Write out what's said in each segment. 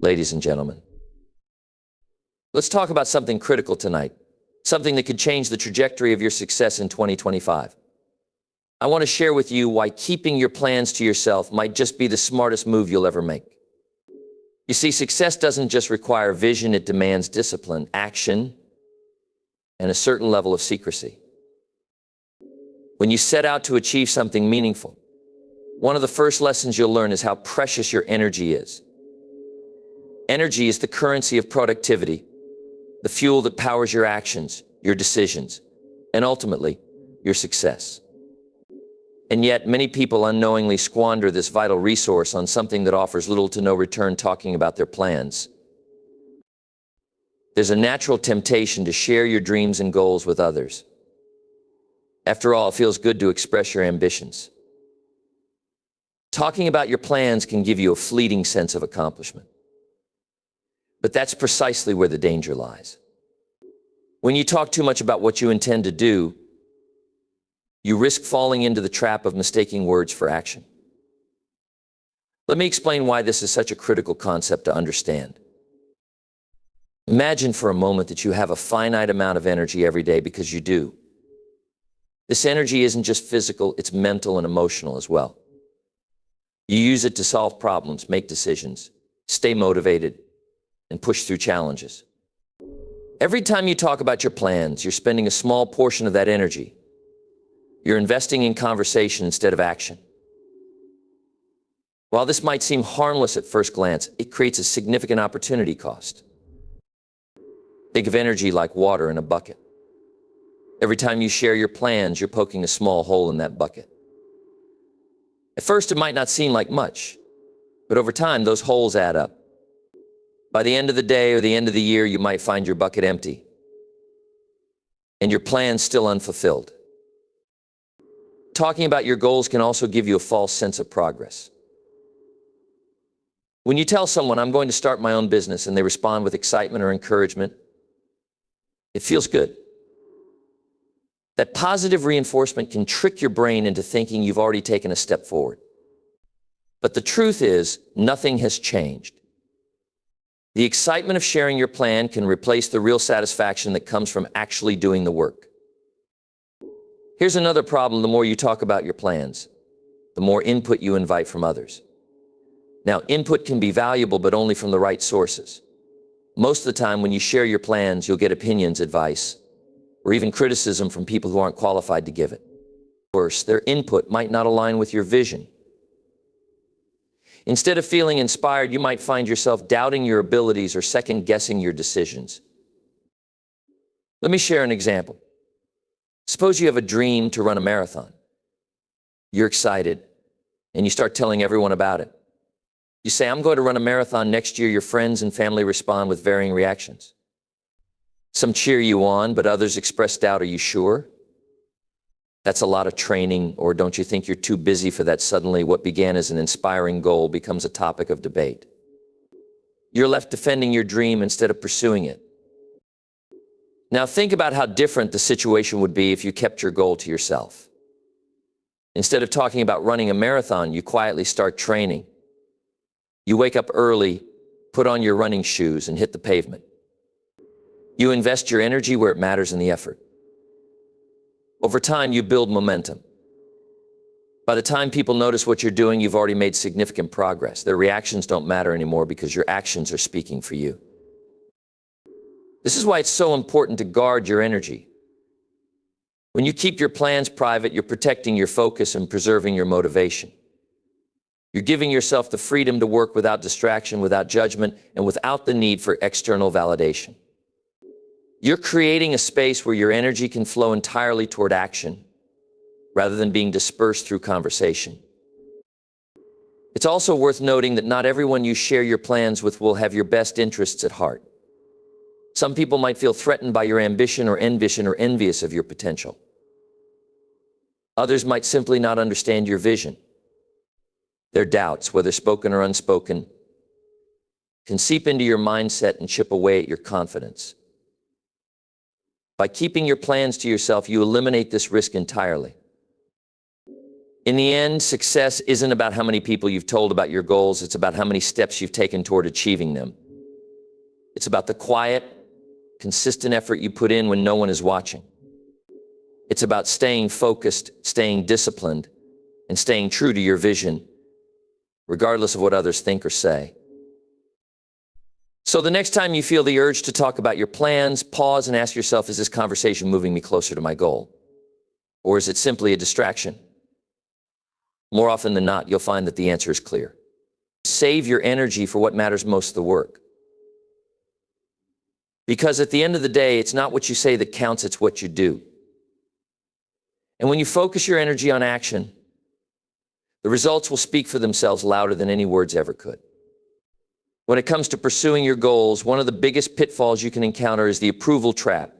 ladies and gentlemen. Let's talk about something critical tonight, something that could change the trajectory of your success in 2025. I want to share with you why keeping your plans to yourself might just be the smartest move you'll ever make. You see, success doesn't just require vision, it demands discipline, action, and a certain level of secrecy. When you set out to achieve something meaningful, one of the first lessons you'll learn is how precious your energy is. Energy is the currency of productivity, the fuel that powers your actions, your decisions, and ultimately, your success. And yet, many people unknowingly squander this vital resource on something that offers little to no return, talking about their plans. There's a natural temptation to share your dreams and goals with others. After all, it feels good to express your ambitions. Talking about your plans can give you a fleeting sense of accomplishment. But that's precisely where the danger lies. When you talk too much about what you intend to do, you risk falling into the trap of mistaking words for action. Let me explain why this is such a critical concept to understand. Imagine for a moment that you have a finite amount of energy every day, because you do. This energy isn't just physical, it's mental and emotional as well. You use it to solve problems, make decisions, stay motivated, and push through challenges. Every time you talk about your plans, you're spending a small portion of that energy. You're investing in conversation instead of action. While this might seem harmless at first glance, it creates a significant opportunity cost. Think of energy like water in a bucket. Every time you share your plans, you're poking a small hole in that bucket. At first, it might not seem like much, but over time, those holes add up. By the end of the day or the end of the year, you might find your bucket empty and your plans still unfulfilled. Talking about your goals can also give you a false sense of progress. When you tell someone, "I'm going to start my own business," and they respond with excitement or encouragement, it feels good. That positive reinforcement can trick your brain into thinking you've already taken a step forward. But the truth is, nothing has changed. The excitement of sharing your plan can replace the real satisfaction that comes from actually doing the work. Here's another problem: the more you talk about your plans, the more input you invite from others. Now, input can be valuable, but only from the right sources. Most of the time, when you share your plans, you'll get opinions, advice, or even criticism from people who aren't qualified to give it. Worse, their input might not align with your vision. Instead of feeling inspired, you might find yourself doubting your abilities or second-guessing your decisions. Let me share an example. Suppose you have a dream to run a marathon. You're excited, and you start telling everyone about it. You say, "I'm going to run a marathon next year." Your friends and family respond with varying reactions. Some cheer you on, but others express doubt. "Are you sure? That's a lot of training," or "Don't you think you're too busy for that?" Suddenly, what began as an inspiring goal becomes a topic of debate. You're left defending your dream instead of pursuing it. Now think about how different the situation would be if you kept your goal to yourself. Instead of talking about running a marathon, you quietly start training. You wake up early, put on your running shoes, and hit the pavement. You invest your energy where it matters in the effort. Over time, you build momentum. By the time people notice what you're doing, you've already made significant progress. Their reactions don't matter anymore because your actions are speaking for you. This is why it's so important to guard your energy. When you keep your plans private, you're protecting your focus and preserving your motivation. You're giving yourself the freedom to work without distraction, without judgment, and without the need for external validation. You're creating a space where your energy can flow entirely toward action, rather than being dispersed through conversation. It's also worth noting that not everyone you share your plans with will have your best interests at heart. Some people might feel threatened by your ambition or envious of your potential. Others might simply not understand your vision. Their doubts, whether spoken or unspoken, can seep into your mindset and chip away at your confidence. By keeping your plans to yourself, you eliminate this risk entirely. In the end, success isn't about how many people you've told about your goals. It's about how many steps you've taken toward achieving them. It's about the quiet, consistent effort you put in when no one is watching. It's about staying focused, staying disciplined, and staying true to your vision, regardless of what others think or say. So the next time you feel the urge to talk about your plans, pause and ask yourself, is this conversation moving me closer to my goal? Or is it simply a distraction? More often than not, you'll find that the answer is clear. Save your energy for what matters most, the work. Because at the end of the day, it's not what you say that counts, it's what you do. And when you focus your energy on action, the results will speak for themselves louder than any words ever could. When it comes to pursuing your goals, one of the biggest pitfalls you can encounter is the approval trap.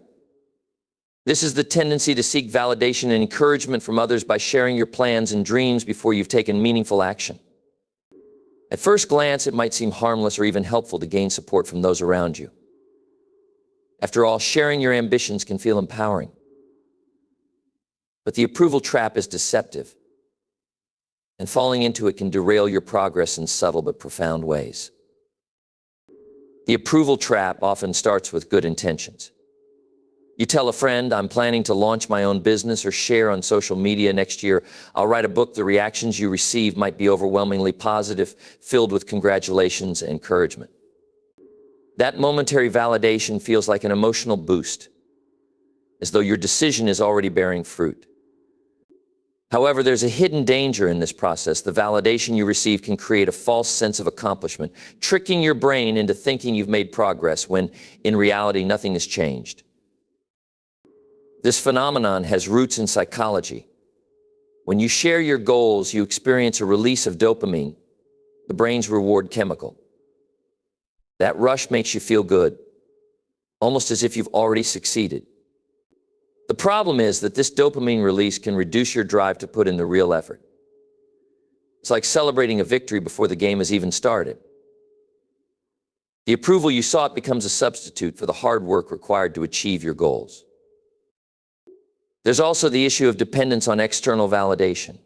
This is the tendency to seek validation and encouragement from others by sharing your plans and dreams before you've taken meaningful action. At first glance, it might seem harmless or even helpful to gain support from those around you. After all, sharing your ambitions can feel empowering. But the approval trap is deceptive, and falling into it can derail your progress in subtle but profound ways. The approval trap often starts with good intentions. You tell a friend, I'm planning to launch my own business or share on social media next year. I'll write a book. The reactions you receive might be overwhelmingly positive, filled with congratulations and encouragement. That momentary validation feels like an emotional boost, as though your decision is already bearing fruit. However, there's a hidden danger in this process. The validation you receive can create a false sense of accomplishment, tricking your brain into thinking you've made progress when, in reality, nothing has changed. This phenomenon has roots in psychology. When you share your goals, you experience a release of dopamine, the brain's reward chemical. That rush makes you feel good, almost as if you've already succeeded. The problem is that this dopamine release can reduce your drive to put in the real effort. It's like celebrating a victory before the game has even started. The approval you sought becomes a substitute for the hard work required to achieve your goals. There's also the issue of dependence on external validation.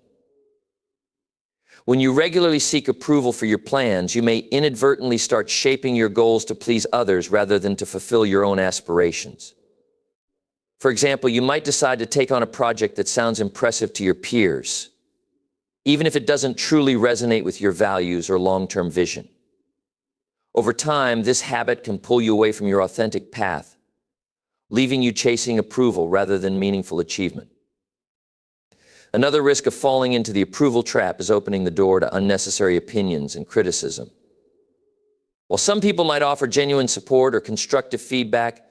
When you regularly seek approval for your plans, you may inadvertently start shaping your goals to please others rather than to fulfill your own aspirations. For example, you might decide to take on a project that sounds impressive to your peers, even if it doesn't truly resonate with your values or long-term vision. Over time, this habit can pull you away from your authentic path, leaving you chasing approval rather than meaningful achievement. Another risk of falling into the approval trap is opening the door to unnecessary opinions and criticism. While some people might offer genuine support or constructive feedback,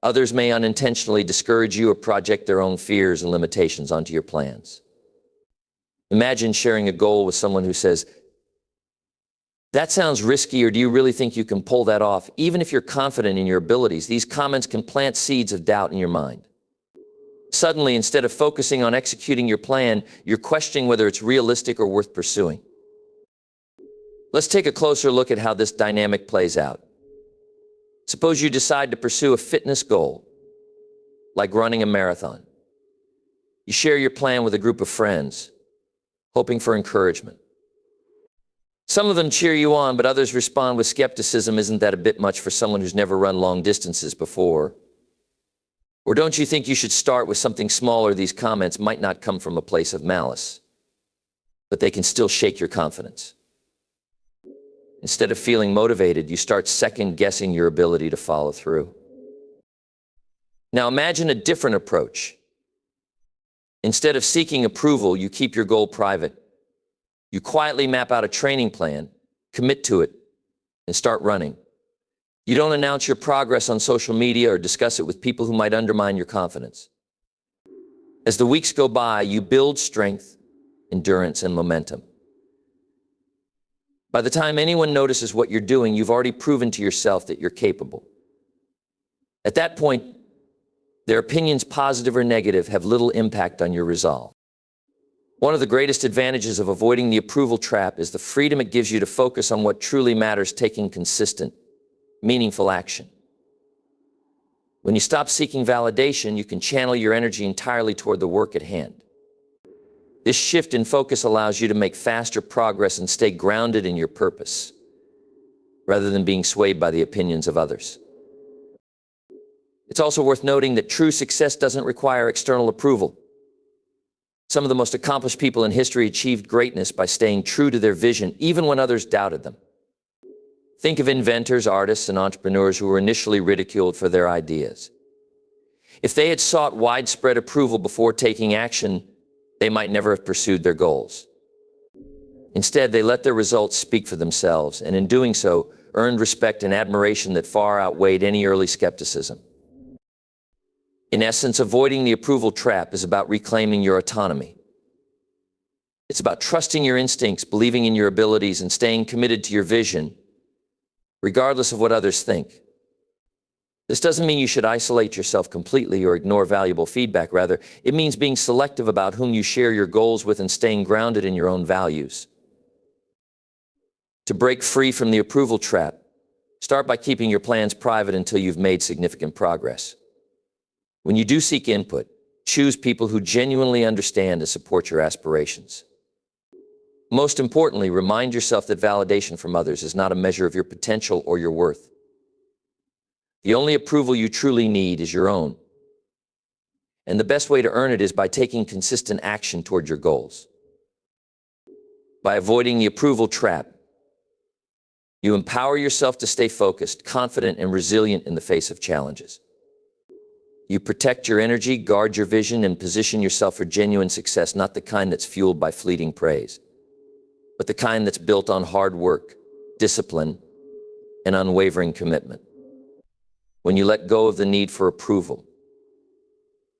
others may unintentionally discourage you or project their own fears and limitations onto your plans. Imagine sharing a goal with someone who says, "That sounds risky, or do you really think you can pull that off?" Even if you're confident in your abilities, these comments can plant seeds of doubt in your mind. Suddenly, instead of focusing on executing your plan, you're questioning whether it's realistic or worth pursuing. Let's take a closer look at how this dynamic plays out. Suppose you decide to pursue a fitness goal, like running a marathon. You share your plan with a group of friends, hoping for encouragement. Some of them cheer you on, but others respond with skepticism. Isn't that a bit much for someone who's never run long distances before? Or don't you think you should start with something smaller? These comments might not come from a place of malice, but they can still shake your confidence. Instead of feeling motivated, you start second-guessing your ability to follow through. Now imagine a different approach. Instead of seeking approval, you keep your goal private. You quietly map out a training plan, commit to it, and start running. You don't announce your progress on social media or discuss it with people who might undermine your confidence. As the weeks go by, you build strength, endurance, and momentum. By the time anyone notices what you're doing, you've already proven to yourself that you're capable. At that point, their opinions, positive or negative, have little impact on your resolve. One of the greatest advantages of avoiding the approval trap is the freedom it gives you to focus on what truly matters, taking consistent, meaningful action. When you stop seeking validation, you can channel your energy entirely toward the work at hand. This shift in focus allows you to make faster progress and stay grounded in your purpose, rather than being swayed by the opinions of others. It's also worth noting that true success doesn't require external approval. Some of the most accomplished people in history achieved greatness by staying true to their vision, even when others doubted them. Think of inventors, artists, and entrepreneurs who were initially ridiculed for their ideas. If they had sought widespread approval before taking action, they might never have pursued their goals. Instead, they let their results speak for themselves, and in doing so, earned respect and admiration that far outweighed any early skepticism. In essence, avoiding the approval trap is about reclaiming your autonomy. It's about trusting your instincts, believing in your abilities, and staying committed to your vision, regardless of what others think. This doesn't mean you should isolate yourself completely or ignore valuable feedback. Rather, it means being selective about whom you share your goals with and staying grounded in your own values. To break free from the approval trap, start by keeping your plans private until you've made significant progress. When you do seek input, choose people who genuinely understand and support your aspirations. Most importantly, remind yourself that validation from others is not a measure of your potential or your worth. The only approval you truly need is your own. And the best way to earn it is by taking consistent action toward your goals. By avoiding the approval trap, you empower yourself to stay focused, confident, and resilient in the face of challenges. You protect your energy, guard your vision, and position yourself for genuine success, not the kind that's fueled by fleeting praise, but the kind that's built on hard work, discipline, and unwavering commitment. When you let go of the need for approval,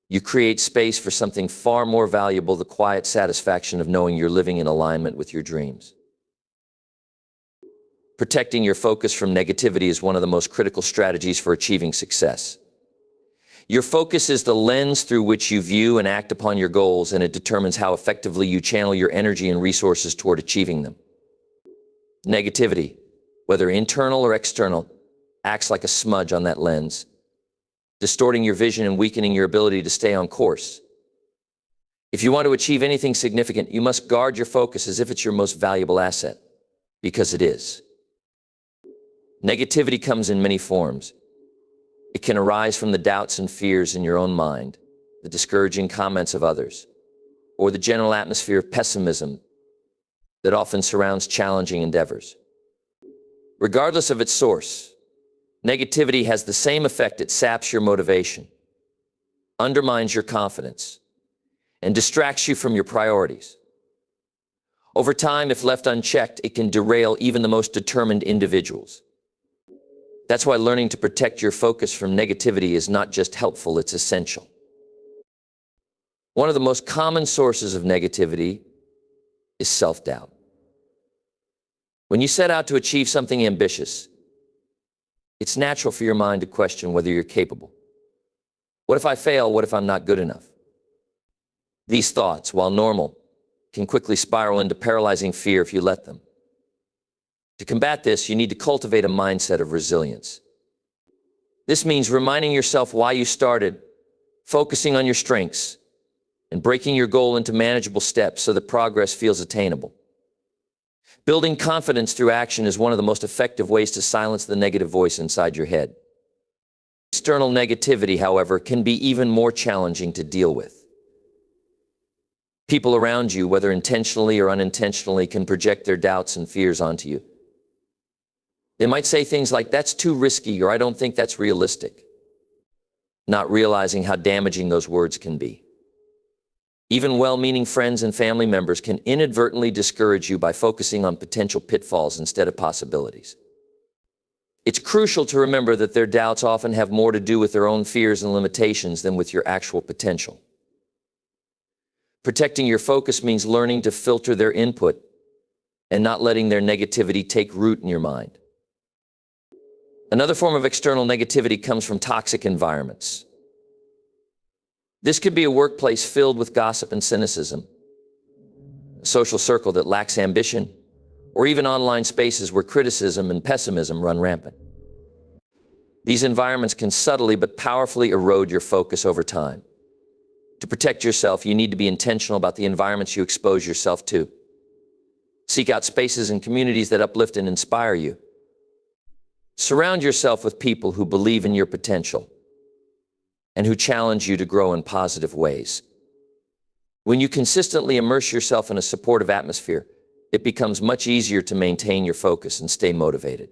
you create space for something far more valuable, the quiet satisfaction of knowing you're living in alignment with your dreams. Protecting your focus from negativity is one of the most critical strategies for achieving success. Your focus is the lens through which you view and act upon your goals, and it determines how effectively you channel your energy and resources toward achieving them. Negativity, whether internal or external, acts like a smudge on that lens, distorting your vision and weakening your ability to stay on course. If you want to achieve anything significant, you must guard your focus as if it's your most valuable asset, because it is. Negativity comes in many forms. It can arise from the doubts and fears in your own mind, the discouraging comments of others, or the general atmosphere of pessimism that often surrounds challenging endeavors. Regardless of its source, negativity has the same effect. It saps your motivation, undermines your confidence, and distracts you from your priorities. Over time, if left unchecked, it can derail even the most determined individuals. That's why learning to protect your focus from negativity is not just helpful, it's essential. One of the most common sources of negativity is self-doubt. When you set out to achieve something ambitious, it's natural for your mind to question whether you're capable. What if I fail? What if I'm not good enough? These thoughts, while normal, can quickly spiral into paralyzing fear if you let them. To combat this, you need to cultivate a mindset of resilience. This means reminding yourself why you started, focusing on your strengths, and breaking your goal into manageable steps so that progress feels attainable. Building confidence through action is one of the most effective ways to silence the negative voice inside your head. External negativity, however, can be even more challenging to deal with. People around you, whether intentionally or unintentionally, can project their doubts and fears onto you. They might say things like, "That's too risky," or "I don't think that's realistic," not realizing how damaging those words can be. Even well-meaning friends and family members can inadvertently discourage you by focusing on potential pitfalls instead of possibilities. It's crucial to remember that their doubts often have more to do with their own fears and limitations than with your actual potential. Protecting your focus means learning to filter their input and not letting their negativity take root in your mind. Another form of external negativity comes from toxic environments. This could be a workplace filled with gossip and cynicism, a social circle that lacks ambition, or even online spaces where criticism and pessimism run rampant. These environments can subtly but powerfully erode your focus over time. To protect yourself, you need to be intentional about the environments you expose yourself to. Seek out spaces and communities that uplift and inspire you. Surround yourself with people who believe in your potential and who challenge you to grow in positive ways. When you consistently immerse yourself in a supportive atmosphere, it becomes much easier to maintain your focus and stay motivated.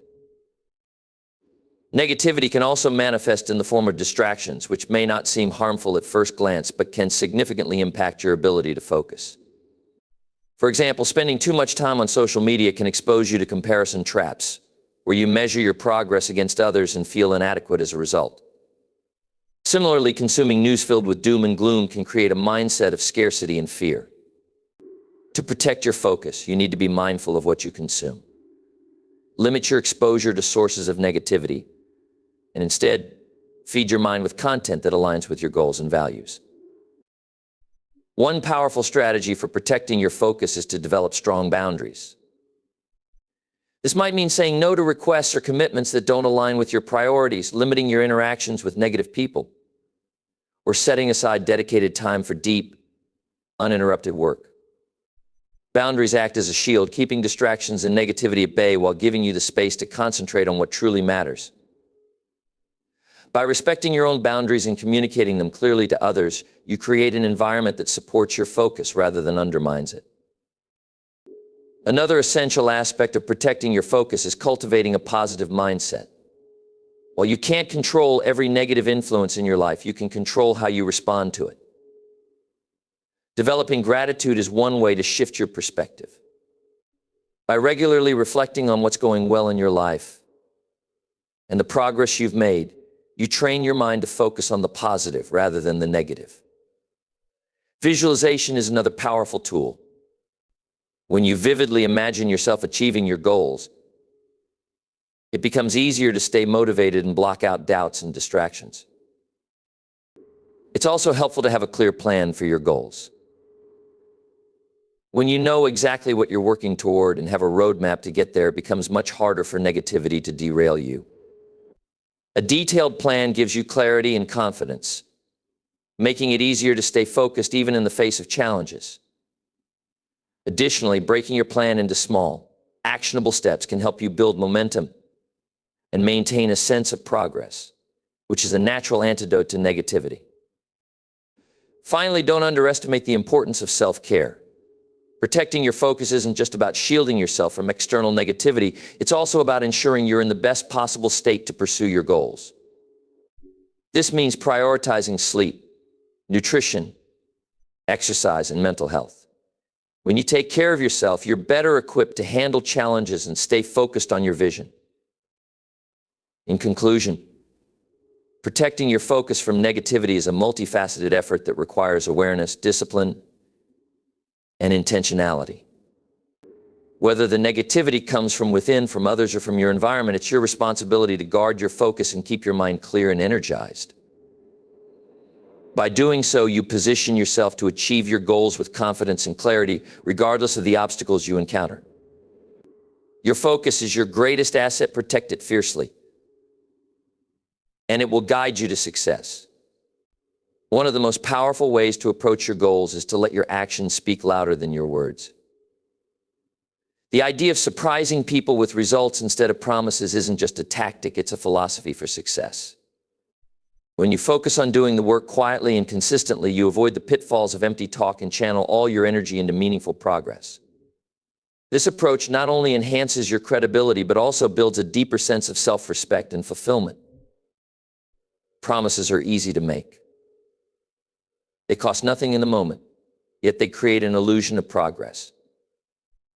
Negativity can also manifest in the form of distractions, which may not seem harmful at first glance, but can significantly impact your ability to focus. For example, spending too much time on social media can expose you to comparison traps, where you measure your progress against others and feel inadequate as a result. Similarly, consuming news filled with doom and gloom can create a mindset of scarcity and fear. To protect your focus, you need to be mindful of what you consume. Limit your exposure to sources of negativity, and instead, feed your mind with content that aligns with your goals and values. One powerful strategy for protecting your focus is to develop strong boundaries. This might mean saying no to requests or commitments that don't align with your priorities, limiting your interactions with negative people, or setting aside dedicated time for deep, uninterrupted work. Boundaries act as a shield, keeping distractions and negativity at bay while giving you the space to concentrate on what truly matters. By respecting your own boundaries and communicating them clearly to others, you create an environment that supports your focus rather than undermines it. Another essential aspect of protecting your focus is cultivating a positive mindset. While you can't control every negative influence in your life, you can control how you respond to it. Developing gratitude is one way to shift your perspective. By regularly reflecting on what's going well in your life and the progress you've made, you train your mind to focus on the positive rather than the negative. Visualization is another powerful tool. When you vividly imagine yourself achieving your goals, it becomes easier to stay motivated and block out doubts and distractions. It's also helpful to have a clear plan for your goals. When you know exactly what you're working toward and have a roadmap to get there, it becomes much harder for negativity to derail you. A detailed plan gives you clarity and confidence, making it easier to stay focused even in the face of challenges. Additionally, breaking your plan into small, actionable steps can help you build momentum and maintain a sense of progress, which is a natural antidote to negativity. Finally, don't underestimate the importance of self-care. Protecting your focus isn't just about shielding yourself from external negativity, it's also about ensuring you're in the best possible state to pursue your goals. This means prioritizing sleep, nutrition, exercise, and mental health. When you take care of yourself, you're better equipped to handle challenges and stay focused on your vision. In conclusion, protecting your focus from negativity is a multifaceted effort that requires awareness, discipline, and intentionality. Whether the negativity comes from within, from others, or from your environment, it's your responsibility to guard your focus and keep your mind clear and energized. By doing so, you position yourself to achieve your goals with confidence and clarity, regardless of the obstacles you encounter. Your focus is your greatest asset. Protect it fiercely, and it will guide you to success. One of the most powerful ways to approach your goals is to let your actions speak louder than your words. The idea of surprising people with results instead of promises isn't just a tactic, it's a philosophy for success. When you focus on doing the work quietly and consistently, you avoid the pitfalls of empty talk and channel all your energy into meaningful progress. This approach not only enhances your credibility, but also builds a deeper sense of self-respect and fulfillment. Promises are easy to make. They cost nothing in the moment, yet they create an illusion of progress.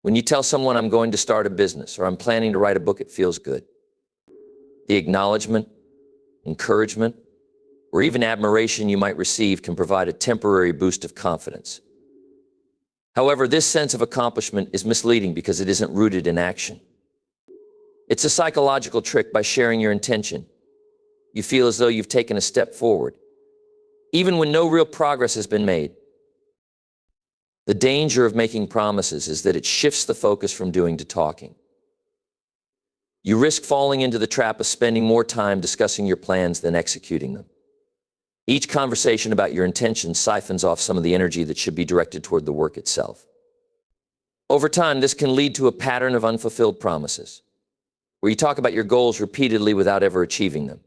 When you tell someone, I'm going to start a business, or I'm planning to write a book, it feels good. The acknowledgement, encouragement, or even admiration you might receive can provide a temporary boost of confidence. However, this sense of accomplishment is misleading because it isn't rooted in action. It's a psychological trick. By sharing your intention, you feel as though you've taken a step forward, even when no real progress has been made. The danger of making promises is that it shifts the focus from doing to talking. You risk falling into the trap of spending more time discussing your plans than executing them. Each conversation about your intentions siphons off some of the energy that should be directed toward the work itself. Over time, this can lead to a pattern of unfulfilled promises, where you talk about your goals repeatedly without ever achieving them.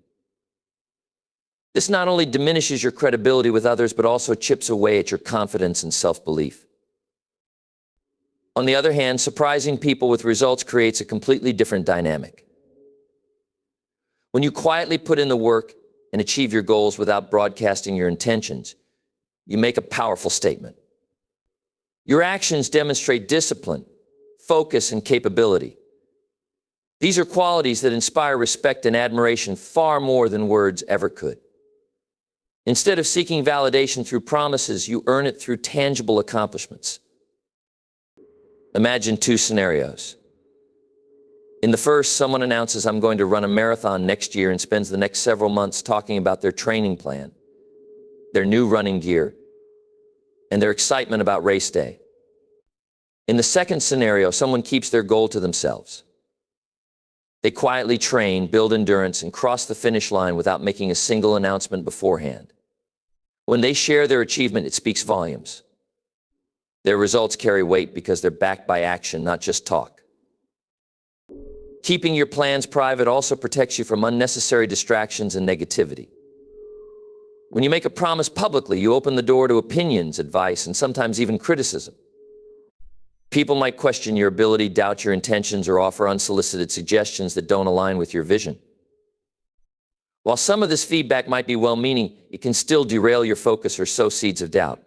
This not only diminishes your credibility with others, but also chips away at your confidence and self-belief. On the other hand, surprising people with results creates a completely different dynamic. When you quietly put in the work and achieve your goals without broadcasting your intentions, you make a powerful statement. Your actions demonstrate discipline, focus, and capability. These are qualities that inspire respect and admiration far more than words ever could. Instead of seeking validation through promises, you earn it through tangible accomplishments. Imagine two scenarios. In the first, someone announces, "I'm going to run a marathon next year," and spends the next several months talking about their training plan, their new running gear, and their excitement about race day. In the second scenario, someone keeps their goal to themselves. They quietly train, build endurance, and cross the finish line without making a single announcement beforehand. When they share their achievement, it speaks volumes. Their results carry weight because they're backed by action, not just talk. Keeping your plans private also protects you from unnecessary distractions and negativity. When you make a promise publicly, you open the door to opinions, advice, and sometimes even criticism. People might question your ability, doubt your intentions, or offer unsolicited suggestions that don't align with your vision. While some of this feedback might be well-meaning, it can still derail your focus or sow seeds of doubt.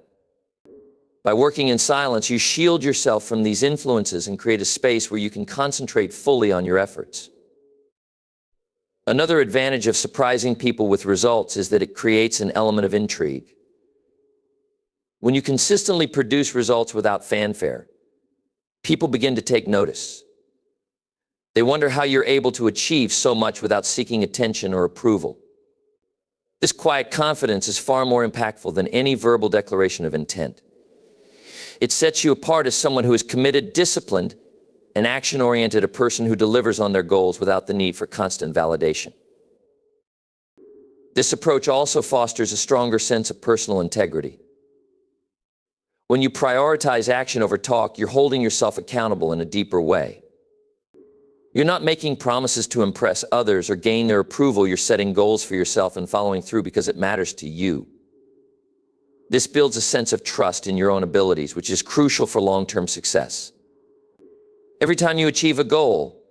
By working in silence, you shield yourself from these influences and create a space where you can concentrate fully on your efforts. Another advantage of surprising people with results is that it creates an element of intrigue. When you consistently produce results without fanfare, people begin to take notice. They wonder how you're able to achieve so much without seeking attention or approval. This quiet confidence is far more impactful than any verbal declaration of intent. It sets you apart as someone who is committed, disciplined, and action-oriented, a person who delivers on their goals without the need for constant validation. This approach also fosters a stronger sense of personal integrity. When you prioritize action over talk, you're holding yourself accountable in a deeper way. You're not making promises to impress others or gain their approval. You're setting goals for yourself and following through because it matters to you. This builds a sense of trust in your own abilities, which is crucial for long-term success. Every time you achieve a goal,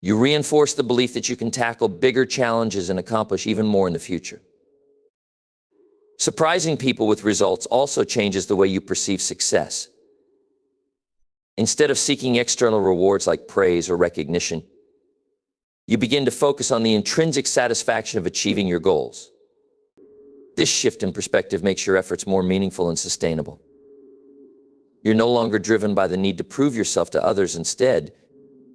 you reinforce the belief that you can tackle bigger challenges and accomplish even more in the future. Surprising people with results also changes the way you perceive success. Instead of seeking external rewards like praise or recognition, you begin to focus on the intrinsic satisfaction of achieving your goals. This shift in perspective makes your efforts more meaningful and sustainable. You're no longer driven by the need to prove yourself to others. Instead,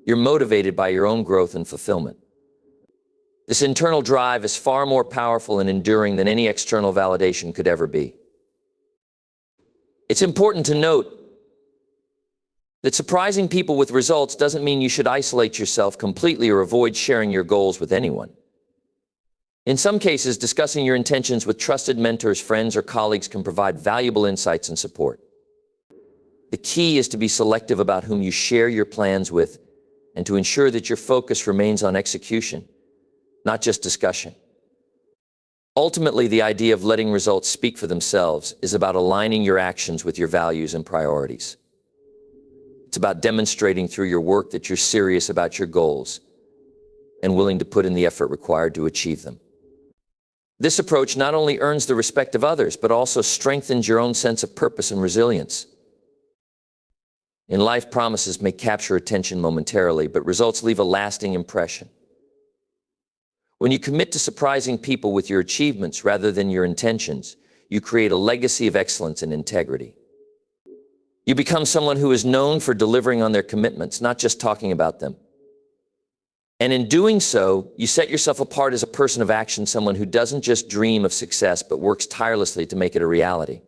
you're motivated by your own growth and fulfillment. This internal drive is far more powerful and enduring than any external validation could ever be. It's important to note that surprising people with results doesn't mean you should isolate yourself completely or avoid sharing your goals with anyone. In some cases, discussing your intentions with trusted mentors, friends, or colleagues can provide valuable insights and support. The key is to be selective about whom you share your plans with and to ensure that your focus remains on execution, not just discussion. Ultimately, the idea of letting results speak for themselves is about aligning your actions with your values and priorities. It's about demonstrating through your work that you're serious about your goals and willing to put in the effort required to achieve them. This approach not only earns the respect of others, but also strengthens your own sense of purpose and resilience. In life, promises may capture attention momentarily, but results leave a lasting impression. When you commit to surprising people with your achievements rather than your intentions, you create a legacy of excellence and integrity. You become someone who is known for delivering on their commitments, not just talking about them. And in doing so, you set yourself apart as a person of action, someone who doesn't just dream of success, but works tirelessly to make it a reality.